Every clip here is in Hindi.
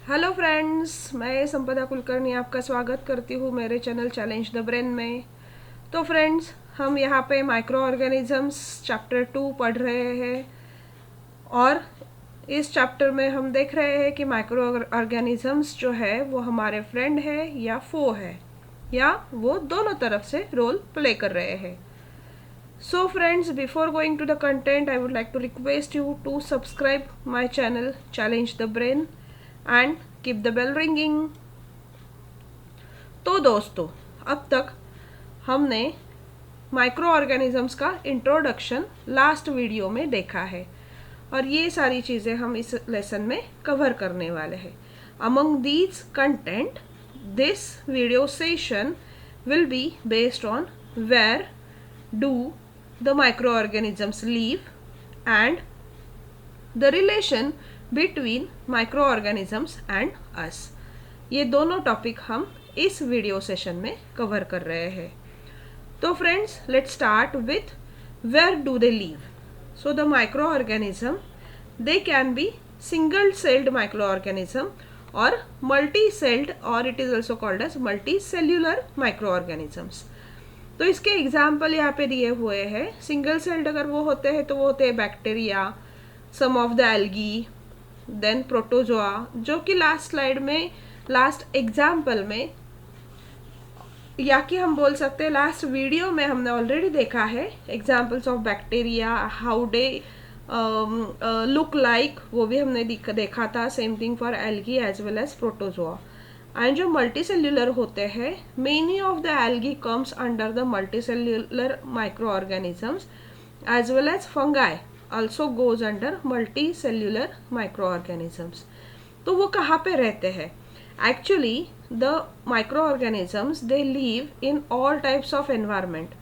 हेलो फ्रेंड्स, मैं संपदा कुलकर्णी आपका स्वागत करती हूँ मेरे चैनल चैलेंज द ब्रेन में। तो फ्रेंड्स, हम यहाँ पे माइक्रो ऑर्गेनिजम्स चैप्टर 2 पढ़ रहे हैं और इस चैप्टर में हम देख रहे हैं कि माइक्रो ऑर्गेनिजम्स जो है वो हमारे फ्रेंड है या फो है, या वो दोनों तरफ से रोल प्ले कर रहे हैं। So friends, before going to the content, I would like to request you to subscribe my channel Challenge the Brain and keep the bell ringing. तो दोस्तों, अब तक हमने माइक्रो ऑर्गेनिजम्स का इंट्रोडक्शन लास्ट वीडियो में देखा है और ये सारी चीज़ें हम इस लेसन में कवर करने वाले हैं। Among these content, this video session will be based on where do the microorganisms live and the relation between microorganisms and us। ये दोनों टॉपिक हम इस वीडियो सेशन में कवर कर रहे हैं। तो friends, let's start with where do they live. So the microorganism, they can be single celled microorganism और मल्टी सेल्ड, और it is also called as multicellular microorganisms. तो इसके एग्जाम्पल यहाँ पे दिए हुए हैं। सिंगल सेल्ड अगर वो होते हैं तो वो होते हैं bacteria, some of the algae, then protozoa, जो कि लास्ट स्लाइड में, लास्ट एग्जाम्पल में, या कि हम बोल सकते हैं लास्ट वीडियो में हमने ऑलरेडी देखा है examples of bacteria, how they look like, वो भी हमने देखा था। Same thing for algae as well as protozoa. And जो मल्टीसेल्युलर होते हैं, many of the algae comes under the multicellular microorganisms as well as fungi also goes under multicellular microorganisms। तो वो कहाँ पे रहते हैं? Actually, the microorganisms they live in all types of environment।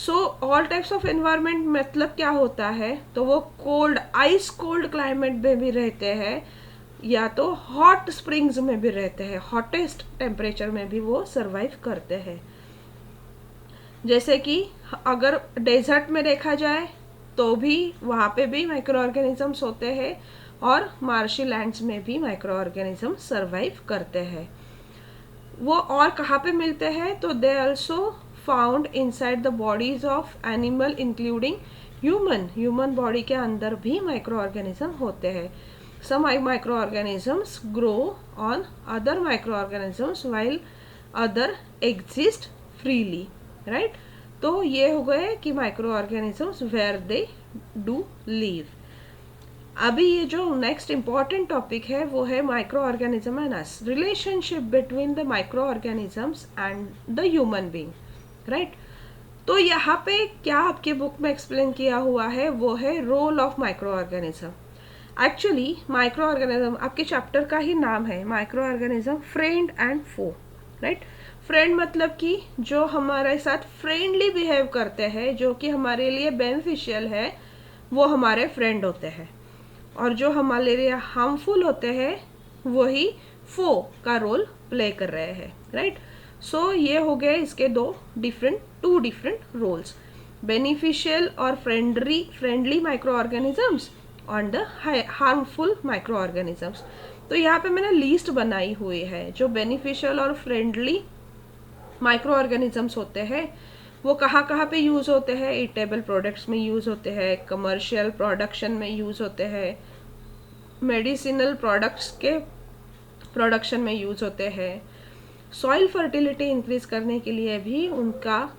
So all types of environment मतलब क्या होता है? तो वो cold, ice cold climate में भी रहते हैं या तो hot springs में भी रहते हैं, hottest temperature में भी वो survive करते हैं। जैसे कि अगर डेजर्ट में देखा जाए तो भी वहाँ पे भी माइक्रो ऑर्गेनिजम्स होते हैं और मार्शी लैंड्स में भी माइक्रो ऑर्गेनिज्म सर्वाइव करते हैं। वो और कहाँ पे मिलते हैं? तो they also found inside the bodies of animal including human body के अंदर भी माइक्रो ऑर्गेनिज्म होते हैं। Some microorganisms grow on other microorganisms while other exist freely, right. तो ये हो गए कि microorganisms where they do live. अभी ये जो नेक्स्ट इंपॉर्टेंट टॉपिक है वो है microorganism and us, relationship between the microorganisms and the human being, right. तो यहाँ पे क्या आपके बुक में एक्सप्लेन किया हुआ है वो है role of microorganism. Actually microorganism आपके चैप्टर का ही नाम है, microorganism friend and foe, right. Friend मतलब कि जो हमारे साथ फ्रेंडली बिहेव करते हैं, जो कि हमारे लिए बेनिफिशियल है, वो हमारे फ्रेंड होते हैं। और जो हमारे लिए हार्मफुल होते हैं वही फो का रोल प्ले कर रहे हैं, राइट। सो ये हो गए इसके टू डिफरेंट रोल्स, बेनिफिशियल और फ्रेंडली माइक्रो ऑर्गेनिजम्स और द हार्मफुल माइक्रो ऑर्गेनिजम्स। तो यहाँ पे मैंने लिस्ट बनाई हुई है। जो बेनिफिशियल और फ्रेंडली माइक्रो ऑर्गेनिजम्स होते हैं वो कहाँ कहाँ पे यूज़ होते हैं? ईटेबल प्रोडक्ट्स में यूज़ होते हैं, कमर्शियल प्रोडक्शन में यूज़ होते हैं, मेडिसिनल प्रोडक्ट्स के प्रोडक्शन में यूज़ होते हैं, सॉइल फर्टिलिटी इंक्रीज करने के लिए भी उनका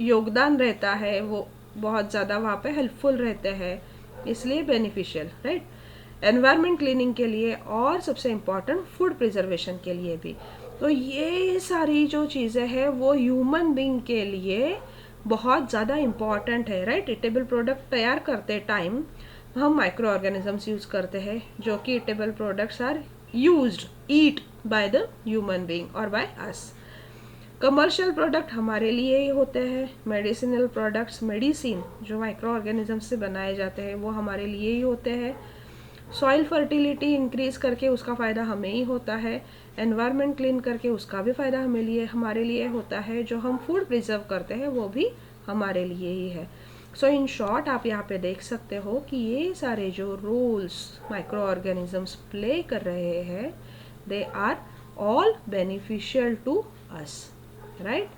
योगदान रहता है, वो बहुत ज़्यादा वहाँ पे हेल्पफुल रहते हैं, इसलिए बेनिफिशियल, राइट। एनवायरनमेंट क्लीनिंग के लिए और सबसे इम्पॉर्टेंट फूड प्रिजर्वेशन के लिए भी। तो ये सारी जो चीज़ें हैं वो ह्यूमन बीइंग के लिए बहुत ज़्यादा इम्पॉर्टेंट है, राइट। ईटेबल प्रोडक्ट तैयार करते टाइम हम माइक्रो ऑर्गेनिजम्स यूज़ करते हैं, जो कि eatable products are used eat by the human being और बाय अस। कमर्शियल प्रोडक्ट हमारे लिए ही होते हैं, मेडिसिनल प्रोडक्ट्स, मेडिसिन जो माइक्रो ऑर्गेनिजम्स से बनाए जाते हैं वो हमारे लिए ही होते हैं। सॉइल फर्टिलिटी इंक्रीज करके उसका फ़ायदा हमें ही होता है, एनवायरनमेंट क्लीन करके उसका भी फ़ायदा हमारे लिए होता है, जो हम फूड प्रिजर्व करते हैं वो भी हमारे लिए ही है। सो इन शॉर्ट आप यहाँ पे देख सकते हो कि ये सारे जो रोल्स माइक्रो ऑर्गेनिजम्स प्ले कर रहे हैं they are all beneficial to us, right?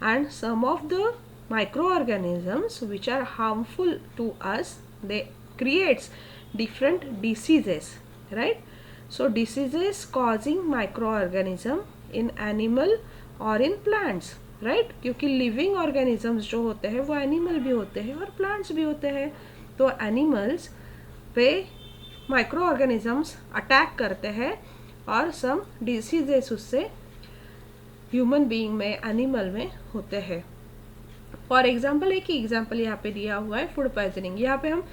And some of the microorganisms which are harmful to us, they creates different diseases, right? So diseases causing microorganism in animal और इन प्लांट्स, राइट? क्योंकि लिविंग ऑर्गेनिजम्स जो होते हैं वो एनिमल भी होते हैं और प्लांट्स भी होते हैं। तो एनिमल्स पे माइक्रो ऑर्गेनिजम्स अटैक करते हैं और सम डिसीजेस उससे ह्यूमन बीइंग में, एनिमल में होते हैं। फॉर एग्जाम्पल, एक ही एग्जाम्पल यहाँ पे दिया हुआ है, फूड पॉइजनिंग। यहाँ पे हम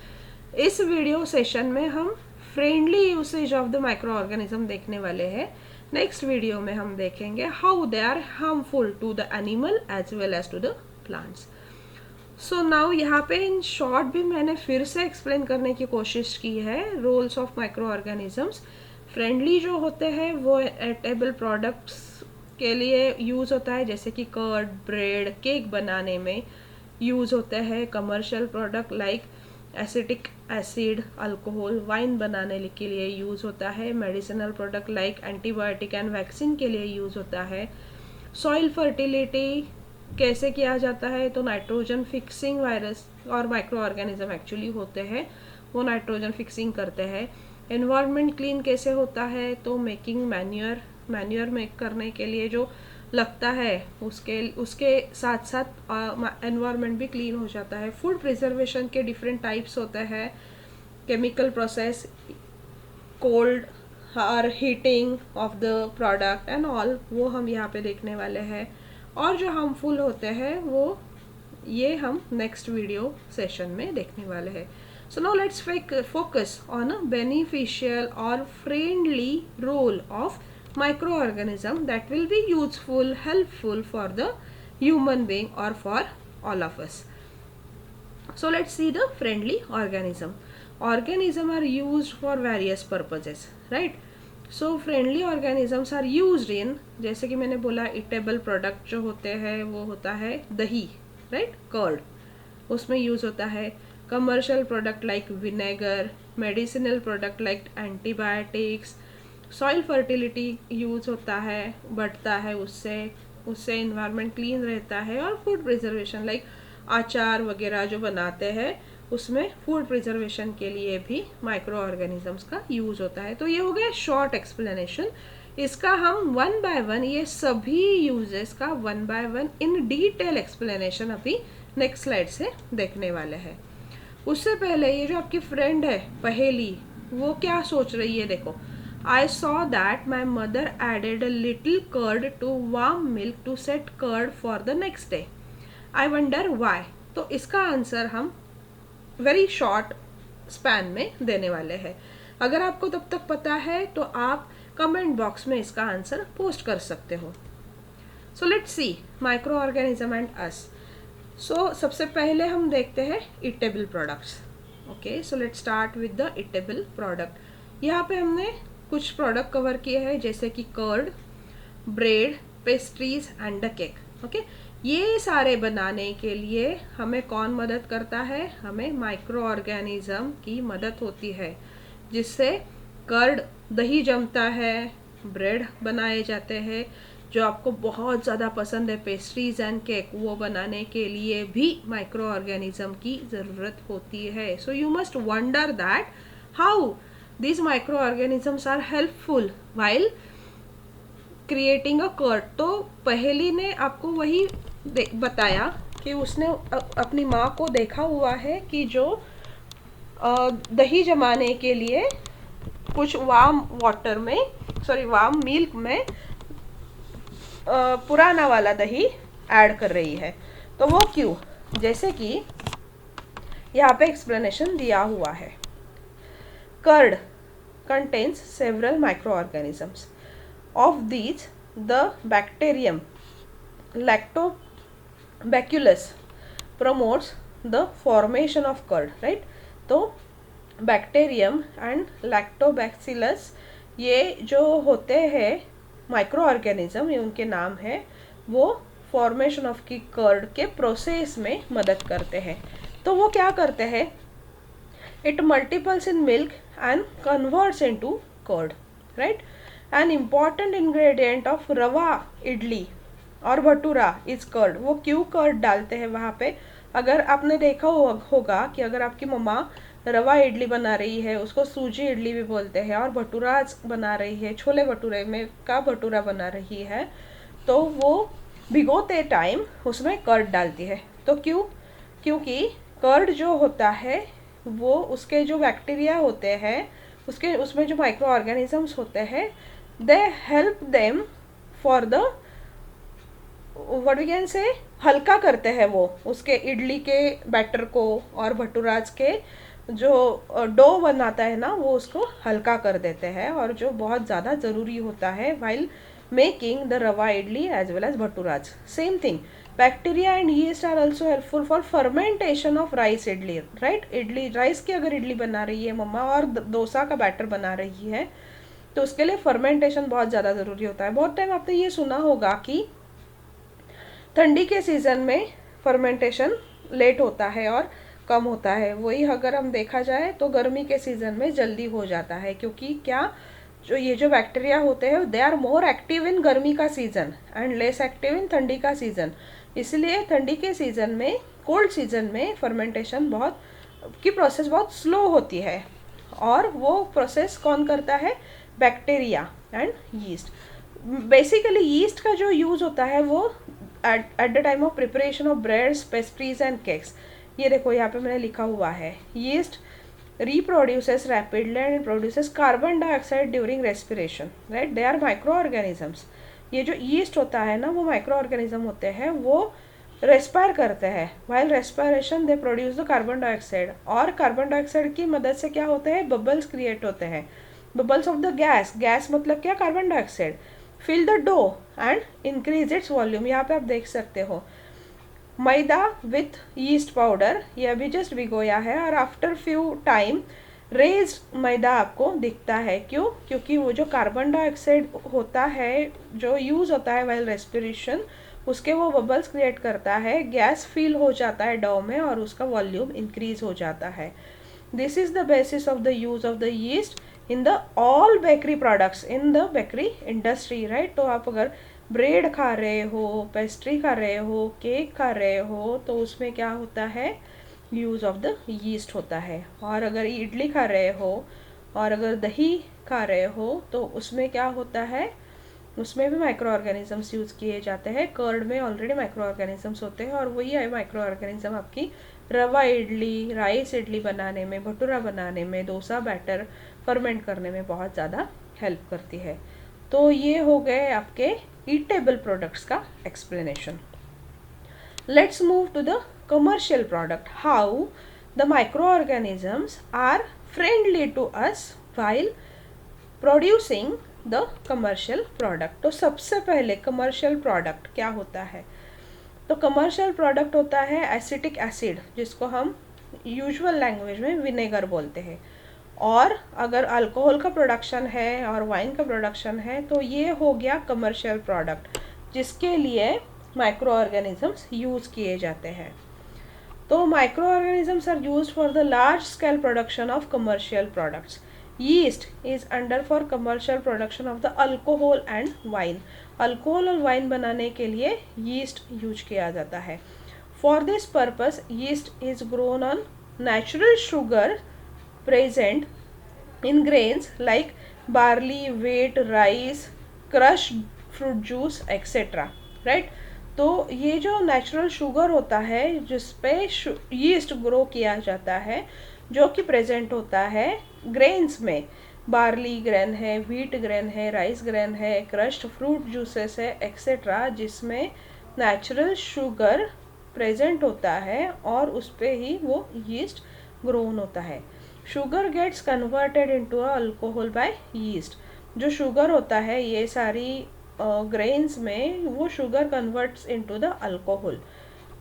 इस वीडियो सेशन में हम friendly usage of the microorganism देखने वाले हैं। नेक्स्ट वीडियो में हम देखेंगे how they are harmful to the animal as well as to the plants. So now यहाँ पे इन शॉर्ट भी मैंने फिर से एक्सप्लेन करने की कोशिश की है roles of microorganisms. Friendly जो होते हैं वो एटेबल प्रोडक्ट्स के लिए यूज़ होता है, जैसे कि कर्ड, ब्रेड, केक बनाने में यूज़ होते हैं। Commercial product like acetic acid, alcohol, wine बनाने के लिए यूज़ होता है। Medicinal product like antibiotic and vaccine के लिए यूज़ होता है। सॉइल फर्टिलिटी कैसे किया जाता है, तो नाइट्रोजन फिक्सिंग वायरस और माइक्रो ऑर्गेनिज्म एक्चुअली होते हैं, वो नाइट्रोजन फिक्सिंग करते हैं। एनवायरनमेंट क्लीन कैसे होता है, तो मेकिंग मैन्योर मेक करने के लिए जो लगता है उसके साथ साथ एनवायरनमेंट भी क्लीन हो जाता है। फूड प्रिजर्वेशन के डिफरेंट टाइप्स होते हैं, केमिकल प्रोसेस, कोल्ड और heating of the product and all, वो हम यहाँ पे देखने वाले हैं। और जो हार्मफुल होते हैं वो ये हम नेक्स्ट वीडियो सेशन में देखने वाले हैं। So now let's focus on a beneficial और friendly role of microorganism that will be useful, helpful for the human being or for all of us. So let's see the friendly organism. Organism are used for various purposes, right? So friendly organisms are used in, जैसे कि मैंने बोला, eatable product जो होते हैं वो होता है दही, right? कर्ड, उसमें यूज होता है। commercial product like vinegar, medicinal product like antibiotics, soil fertility use होता है, बढ़ता है, उससे इन्वायरमेंट क्लीन रहता है। और फूड प्रिजर्वेशन लाइक अचार वगैरह जो बनाते हैं उसमें फूड प्रिजर्वेशन के लिए भी माइक्रो ऑर्गेनिजम्स का यूज होता है। तो ये हो गया शॉर्ट एक्सप्लेनेशन। इसका हम वन बाय वन ये सभी यूजेस का one by one in detail explanation अभी नेक्स्ट स्लाइड से देखने वाले हैं। उससे पहले ये जो आपकी फ्रेंड है पहेली, वो क्या सोच रही है, देखो। I saw that my mother added a little curd to warm milk to set curd for the next day. I wonder why. तो इसका आंसर हम वेरी शॉर्ट स्पैन में देने वाले हैं। अगर आपको तब तक पता है तो आप कमेंट बॉक्स में इसका आंसर पोस्ट कर सकते हो। So let's see microorganism and us. So सबसे पहले हम देखते हैं edible products. Okay, so let's start with the edible product. यहाँ पे हमने कुछ प्रोडक्ट कवर किए हैं, जैसे कि curd, bread, pastries and the cake. Okay, ये सारे बनाने के लिए हमें कौन मदद करता है, हमें माइक्रो ऑर्गेनिज्म की मदद होती है, जिससे कर्ड दही जमता है, ब्रेड बनाए जाते हैं जो आपको बहुत ज़्यादा पसंद है, पेस्ट्रीज एंड केक, वो बनाने के लिए भी माइक्रो ऑर्गेनिज्म की ज़रूरत होती है। So you must wonder that how these microorganisms are helpful while creating a curd। तो पहेली ने आपको वही बताया कि उसने अपनी माँ को देखा हुआ है कि जो दही जमाने के लिए कुछ वार्म मिल्क में पुराना वाला दही ऐड कर रही है। तो वो क्यों, जैसे कि यहाँ पे एक्सप्लेनेशन दिया हुआ है। Curd contains several microorganisms. Of these, the bacterium Lactobacillus promotes the formation of curd, right? तो बैक्टीरियम एंड लैक्टोबैक्सिलस ये जो होते हैं माइक्रो ऑर्गेनिज्म, ये उनके नाम है, वो फॉर्मेशन ऑफ की कर्ड के प्रोसेस में मदद करते हैं। तो वो क्या करते हैं, it multiples in milk and converts into curd, right? An important ingredient of रवा इडली और भटूरा इज कर्ड। वो क्यों कर्ड डालते हैं वहाँ पे? अगर आपने देखा होगा कि अगर आपकी मम्मा रवा इडली बना रही है, उसको सूजी इडली भी बोलते हैं, और भटूरा बना रही है, छोले भटूरे में का भटूरा बना रही है, तो वो भिगोते टाइम उसमें कर्ड डालती है। तो क्यों? क्योंकि कर्ड जो होता है वो उसके जो बैक्टीरिया होते हैं, उसके उसमें जो माइक्रो ऑर्गेनिजम्स होते हैं, they help them for the what we can say, हल्का करते हैं वो उसके इडली के बैटर को, और भटूराज के जो डो बनाता है ना, वो उसको हल्का कर देते हैं, और जो बहुत ज़्यादा ज़रूरी होता है while making the rava idli as well as bhaturas. Same thing, bacteria and yeast are also helpful for fermentation of rice idli, right? Idli rice की अगर इडली बना रही है मम्मा और डोसा का बैटर बना रही है, तो उसके लिए फर्मेंटेशन बहुत ज़्यादा ज़रूरी होता है। बहुत टाइम आपने ये सुना होगा कि ठंडी के सीज़न में फर्मेंटेशन लेट होता है और कम होता है। वही अगर हम देखा जाए तो गर्मी के सीज़न में जल्दी हो जाता है, क्योंकि क्या, जो ये जो बैक्टीरिया होते हैं they are more active in गर्मी का season and less active in ठंडी का सीज़न। इसलिए ठंडी के सीज़न में, कोल्ड सीज़न में फर्मेंटेशन बहुत की प्रोसेस बहुत स्लो होती है, और वो प्रोसेस कौन करता है? Bacteria and yeast. Basically yeast का जो यूज़ होता है वो at the time of preparation of breads, pastries and cakes. ये देखो यहाँ पे मैंने लिखा हुआ है, yeast reproduces rapidly and produces carbon dioxide during respiration, right? They are microorganisms. ये जो yeast होता है ना, वो microorganism होते हैं, वो रेस्पायर करते हैं। while respiration they produce the carbon dioxide, और कार्बन डाइऑक्साइड की मदद से क्या होते हैं? बबल्स क्रिएट होते हैं। Bubbles of the gas, gas मतलब क्या? Carbon dioxide. Fill the dough and increase its volume. यहाँ पे आप देख सकते हो मैदा विथ यीस्ट पाउडर, ये अभी जस्ट भिगोया है, और आफ्टर फ्यू टाइम रेज मैदा आपको दिखता है। क्यों? क्योंकि वो जो कार्बन डाइऑक्साइड होता है जो यूज़ होता है वाइल रेस्पिरेशन, उसके वो बबल्स क्रिएट करता है, गैस फील हो जाता है डो में, और उसका वॉल्यूम इंक्रीज हो जाता है। This is the basis of the use of the yeast in the all bakery products in the bakery industry, right? तो आप अगर ब्रेड खा रहे हो, पेस्ट्री खा रहे हो, केक खा रहे हो, तो उसमें क्या होता है? यूज़ ऑफ द यीस्ट होता है। और अगर इडली खा रहे हो और अगर दही खा रहे हो, तो उसमें क्या होता है? उसमें भी माइक्रो ऑर्गेनिजम्स यूज़ किए जाते हैं। कर्ड में ऑलरेडी माइक्रो ऑर्गेनिजम्स होते हैं, और वही है माइक्रो ऑर्गेनिज्म आपकी रवा इडली, राइस इडली बनाने में, भटूरा बनाने में, डोसा बैटर फर्मेंट करने में बहुत ज़्यादा हेल्प करती है। तो ये हो गए आपके ईटेबल प्रोडक्ट्स का explanation. Let's move to the commercial product, how the microorganisms are friendly to us while producing the commercial product. तो सबसे पहले कमर्शियल प्रोडक्ट क्या होता है? तो कमर्शियल प्रोडक्ट होता है एसिटिक एसिड, जिसको हम यूजुअल लैंग्वेज में विनेगर बोलते हैं। और अगर अल्कोहल का प्रोडक्शन है और वाइन का प्रोडक्शन है, तो ये हो गया कमर्शियल प्रोडक्ट, जिसके लिए माइक्रो ऑर्गेनिजम्स यूज़ किए जाते हैं। तो microorganisms are used for the large scale production of commercial products. Yeast is under for commercial production of the alcohol and wine. Alcohol और वाइन बनाने के लिए यीस्ट यूज किया जाता है। For this purpose yeast is grown on natural sugar present in grains like barley, wheat, rice, crushed fruit juice, etc. right? तो ये जो नेचुरल शुगर होता है जिसपे यीस्ट ग्रो किया जाता है, जो कि प्रेजेंट होता है ग्रेन्स में, बार्ली ग्रेन है, व्हीट ग्रेन है, राइस ग्रेन है, क्रश्ड फ्रूट जूसेस है, एक्सेट्रा, जिसमें नेचुरल शुगर प्रेजेंट होता है और उस पर ही वो यीस्ट ग्रोन होता है। Sugar gets converted into alcohol by yeast. जो शुगर होता है ये सारी ग्रेन्स में, वो sugar converts into the alcohol,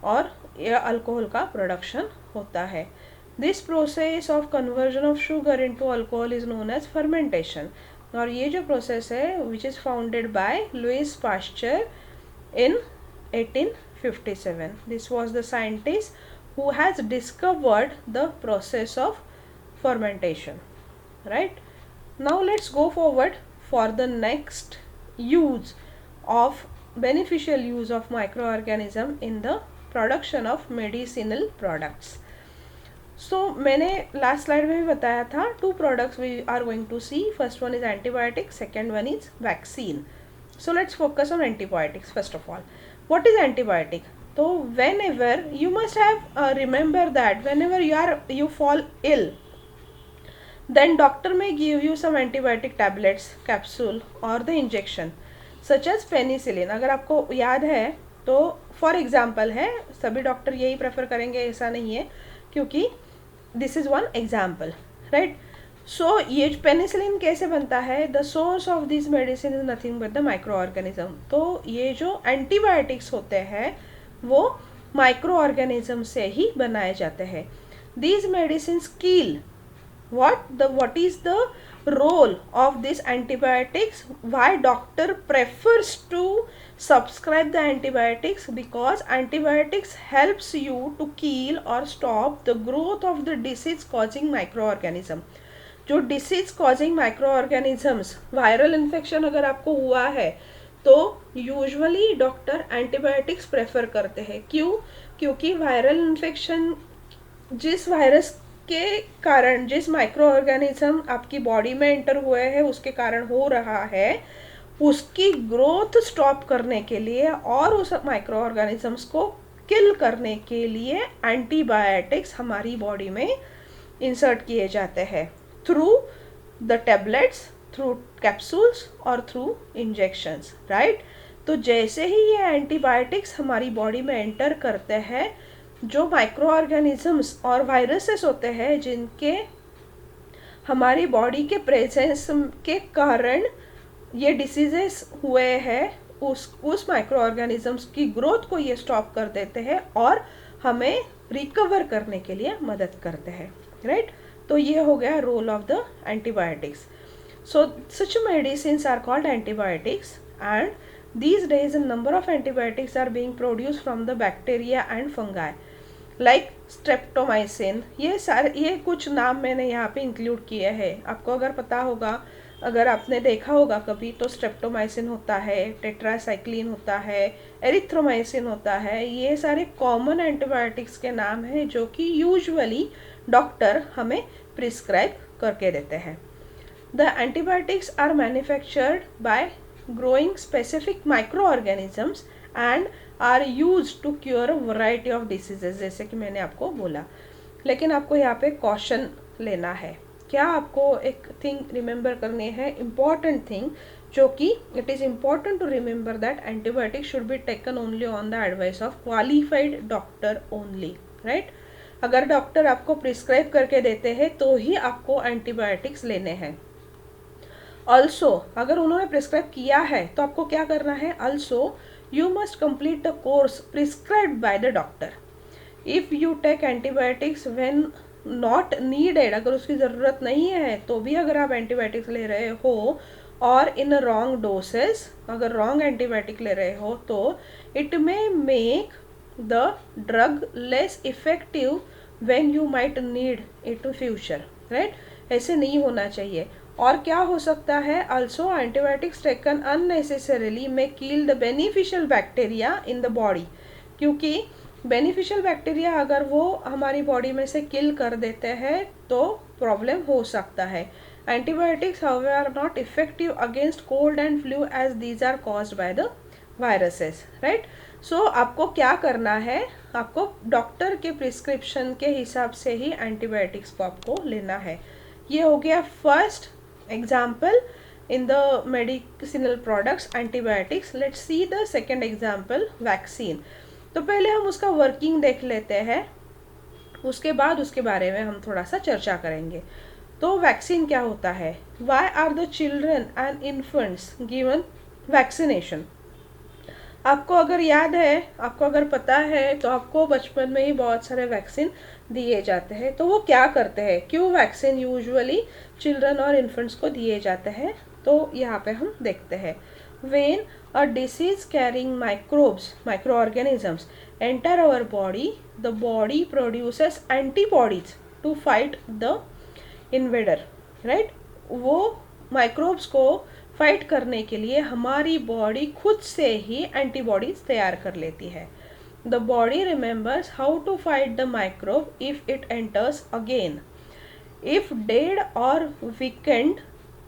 और ये अल्कोहल का प्रोडक्शन होता है। This process of conversion of sugar into alcohol is known as fermentation. और ये जो प्रोसेस है which is founded by Louis Pasteur in 1857. This was the scientist who has discovered the process of fermentation, right? Now let's go forward for the next use of beneficial use of microorganism in the production of medicinal products. So मैंने लास्ट स्लाइड में भी बताया था, 2 products we are going to see. First one is antibiotic, second one is vaccine. So let's focus on antibiotics first of all. What is antibiotic? So whenever you must have remember that whenever you fall ill, then doctor may give you some antibiotic tablets, capsule or the injection such as penicillin. अगर आपको याद है तो फॉर एग्जाम्पल है, सभी डॉक्टर यही प्रेफर करेंगे ऐसा नहीं है, क्योंकि this is one example, right. So ये पेनिसिलिन कैसे बनता है? The source of this medicine is nothing but the microorganism. तो ये जो एंटीबायोटिक्स होते हैं वो माइक्रो ऑर्गेनिज्म से ही बनाए जाते हैं. These medicine kill what is the role of these antibiotics? Why doctor prefers to subscribe the antibiotics? Because antibiotics helps you to kill or stop the growth of the disease causing microorganism. जो disease causing microorganisms, viral infection अगर आपको हुआ है तो यूजुअली डॉक्टर एंटीबायोटिक्स प्रेफर करते हैं. क्यों? क्योंकि वायरल इन्फेक्शन जिस वायरस के कारण, जिस माइक्रो ऑर्गेनिज्म आपकी बॉडी में एंटर हुए हैं उसके कारण हो रहा है, उसकी ग्रोथ स्टॉप करने के लिए और उस माइक्रो ऑर्गेनिजम्स को किल करने के लिए एंटीबायोटिक्स हमारी बॉडी में इंसर्ट किए जाते हैं through the tablets, through capsules और थ्रू इंजेक्शंस, राइट. तो जैसे ही ये एंटीबायोटिक्स हमारी बॉडी में एंटर करते हैं, जो माइक्रो ऑर्गेनिजम्स और वायरसेस होते हैं जिनके हमारी बॉडी के प्रेजेंस के कारण ये डिसीजेस हुए हैं, उस माइक्रो ऑर्गेनिजम्स की ग्रोथ को ये स्टॉप कर देते हैं और हमें रिकवर करने के लिए मदद करते हैं, राइट. तो ये हो गया role of the antibiotics. So such medicines are called antibiotics and these days a number of antibiotics are being produced from the bacteria and fungi like streptomycin. ये कुछ नाम मैंने यहाँ पे इंक्लूड किए हैं. आपको अगर पता होगा, अगर आपने देखा होगा कभी, तो स्ट्रेप्टोमाइसिन होता है, टेट्रासाइक्लिन होता है, एरिथ्रोमाइसिन होता है. ये सारे कॉमन एंटीबायोटिक्स के नाम हैं जो कि यूजुअली डॉक्टर हमें प्रिस्क्राइब करके देते हैं. The antibiotics are manufactured by growing specific microorganisms and are used to cure a variety of diseases, जैसे कि मैंने आपको बोला. लेकिन आपको यहाँ पे कॉशन लेना है. क्या आपको एक थिंग रिमेंबर करनी है, इम्पॉर्टेंट थिंग, जो कि it is important to remember that antibiotic should be taken only on the advice of qualified doctor only, right. अगर डॉक्टर आपको प्रिस्क्राइब करके देते हैं तो ही आपको एंटीबायोटिक्स लेने हैं. ऑल्सो अगर उन्होंने प्रिस्क्राइब किया है तो आपको क्या करना है? Also you must complete the course prescribed by the doctor. If you take antibiotics when not needed, अगर उसकी ज़रूरत नहीं है तो भी अगर आप एंटीबायोटिक्स ले रहे हो और इन रॉन्ग डोसेस, अगर रॉन्ग एंटीबायोटिक ले रहे हो तो it may make the drug less effective when you might need it in future, right. ऐसे नहीं होना चाहिए. और क्या हो सकता है? ऑल्सो एंटीबायोटिक्स टेकन अननेसेसरीली में kill the beneficial bacteria in the body, क्योंकि बेनिफिशियल बैक्टीरिया अगर वो हमारी बॉडी में से किल कर देते हैं तो प्रॉब्लम हो सकता है. Antibiotics however are not effective against cold and flu as these are caused by the viruses, right. So आपको क्या करना है? आपको डॉक्टर के प्रिस्क्रिप्शन के हिसाब से ही एंटीबायोटिक्स को आपको लेना है. ये हो गया first example in the medicinal products antibiotics. Let's see the second example, vaccine. तो पहले हम उसका वर्किंग देख लेते हैं, उसके बाद उसके बारे में हम थोड़ा सा चर्चा करेंगे. तो वैक्सीन क्या होता है? Why are the children and infants given vaccination? आपको अगर याद है, आपको अगर पता है तो आपको बचपन में ही बहुत सारे वैक्सीन दिए जाते हैं. तो वो क्या करते हैं? क्यों वैक्सीन यूजुअली चिल्ड्रन और इन्फेंट्स को दिए जाते हैं? तो यहाँ पे हम देखते हैं. When a disease carrying microbes, microorganisms enter our body, the body produces antibodies to fight the invader, right. वो माइक्रोब्स को फाइट करने के लिए हमारी बॉडी खुद से ही एंटीबॉडीज तैयार कर लेती है. The body remembers how to fight the microbe if it enters again. If dead और वीकेंड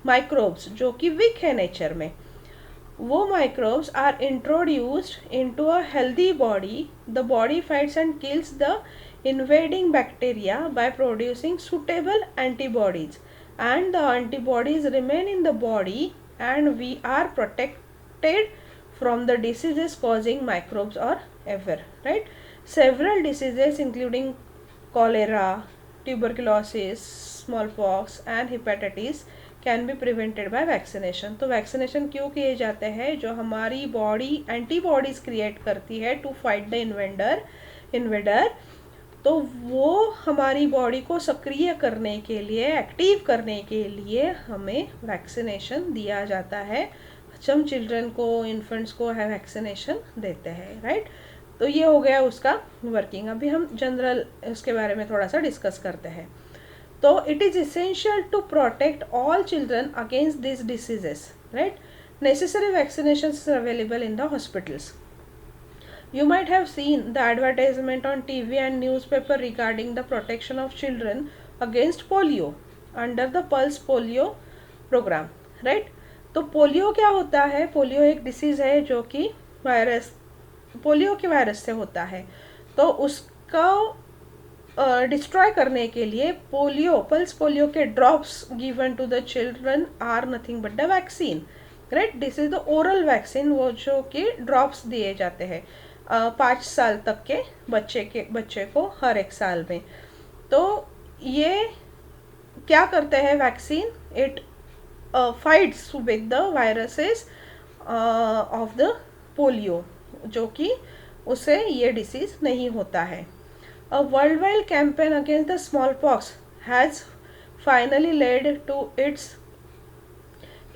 माइक्रोब्स, जो कि वीक है नेचर में, वो microbes are introduced into a healthy body, the body fights and kills the invading bacteria by producing suitable antibodies, and the antibodies remain in the body and we are protected from the diseases causing microbes or ever, right? Several diseases including cholera, tuberculosis, smallpox and hepatitis can be prevented by vaccination. तो vaccination क्यों किए जाते हैं? जो हमारी बॉडी एंटीबॉडीज क्रिएट करती है टू फाइट द इन्वेडर, तो वो हमारी बॉडी को सक्रिय करने के लिए, एक्टिव करने के लिए हमें वैक्सीनेशन दिया जाता है. हम चिल्ड्रन को, इन्फेंट्स को है वैक्सीनेशन देते हैं, राइट. तो ये हो गया उसका वर्किंग. अभी हम जनरल उसके बारे में थोड़ा सा डिस्कस करते हैं. तो it is essential to protect all children against this diseases, right. Necessary vaccinations available in the hospitals. You might have seen the advertisement on TV and newspaper regarding the protection of children against polio under the Pulse Polio program, right? तो पोलियो क्या होता है? पोलियो एक डिसीज़ है जो कि पोलियो के वायरस से होता है. तो उसको डिस्ट्रॉय करने के लिए पल्स पोलियो के drops given to the children are nothing but the vaccine, right. This is the oral vaccine, वो जो कि ड्रॉप्स दिए जाते हैं 5 साल तक के बच्चे को हर एक साल में. तो ये क्या करते हैं vaccine? It fights with the viruses of the polio, जो कि उसे ये डिसीज़ नहीं होता है. A worldwide campaign against the smallpox has finally led to its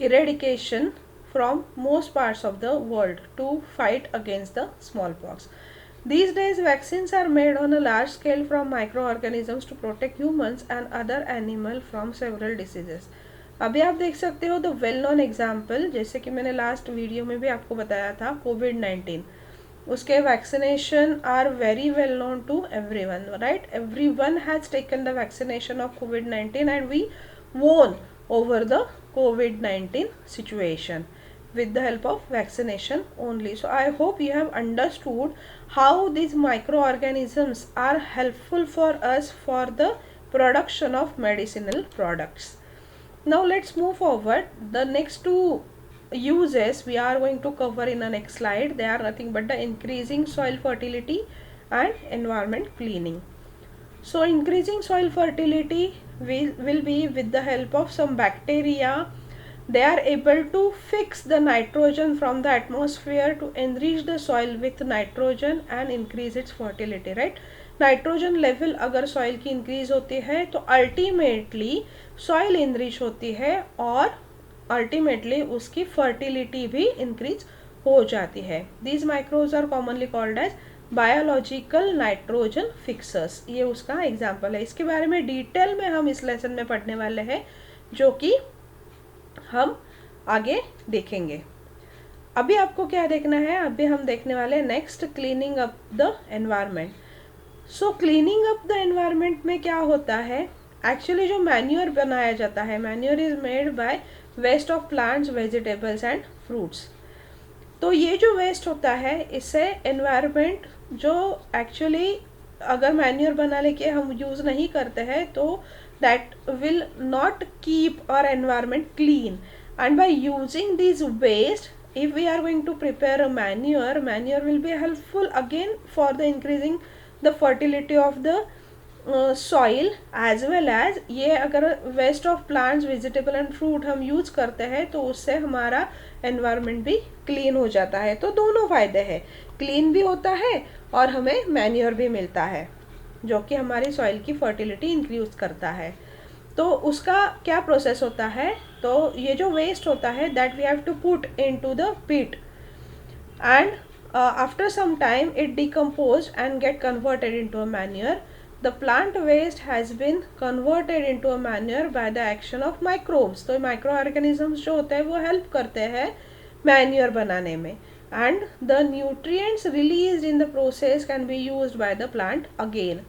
eradication from most parts of the world to fight against the smallpox. These days vaccines are made on a large scale from microorganisms to protect humans and other animals from several diseases. अभी आप देख सकते हो द वेल नोन एग्जाम्पल, जैसे कि मैंने लास्ट वीडियो में भी आपको बताया था, कोविड-19. उसके vaccination are very well known to everyone, right. Everyone has taken the vaccination of कोविड-19 and we won over the COVID-19 situation with the help of vaccination only. So I hope you have understood how these microorganisms are helpful for us for the production of medicinal products. Now let's move forward. The next two uses we are going to cover in the next slide. They are nothing but the increasing soil fertility and environment cleaning. So increasing soil fertility will be with the help of some bacteria. They are able to fix the nitrogen from the atmosphere to enrich the soil with nitrogen and increase its fertility, right. Nitrogen level अगर सॉइल की इंक्रीज होती है तो अल्टीमेटली सॉइल इनरिच होती है और अल्टीमेटली उसकी फर्टिलिटी भी इंक्रीज हो जाती है. These microbes are commonly called as biological nitrogen fixers. ये उसका एग्जाम्पल है. इसके बारे में डिटेल में हम इस लेसन में पढ़ने वाले हैं, जो कि हम आगे देखेंगे. अभी आपको क्या देखना है? अभी हम देखने वाले हैं next cleaning up the environment. So cleaning up the environment में क्या होता है? एक्चुअली जो मैन्योर बनाया जाता है, manure is made by waste of plants, vegetables and fruits. तो ये जो वेस्ट होता है इससे एनवायरनमेंट, जो एक्चुअली अगर मैन्योर बनाने के हम यूज़ नहीं करते हैं तो that will not keep our environment clean. And by using these waste, if we are going to prepare a manure will be helpful again for the increasing the fertility of the soil, as well as ये अगर waste of plants, vegetable and fruit हम यूज़ करते हैं तो उससे हमारा एनवायरनमेंट भी क्लीन हो जाता है. तो दोनों फ़ायदे हैं, क्लीन भी होता है और हमें मैन्योर भी मिलता है, जो कि हमारी सॉइल की फर्टिलिटी इंक्रीज करता है. तो उसका क्या प्रोसेस होता है? तो ये जो वेस्ट होता है that we have to put into the pit and after some time it decompose and get converted into a manure. The plant waste has been converted into a manure by the action of microbes. तो माइक्रो ऑर्गेनिजम्स जो होते हैं वो हेल्प करते हैं मैन्योर बनाने में, and the nutrients released in the process can be used by the plant again.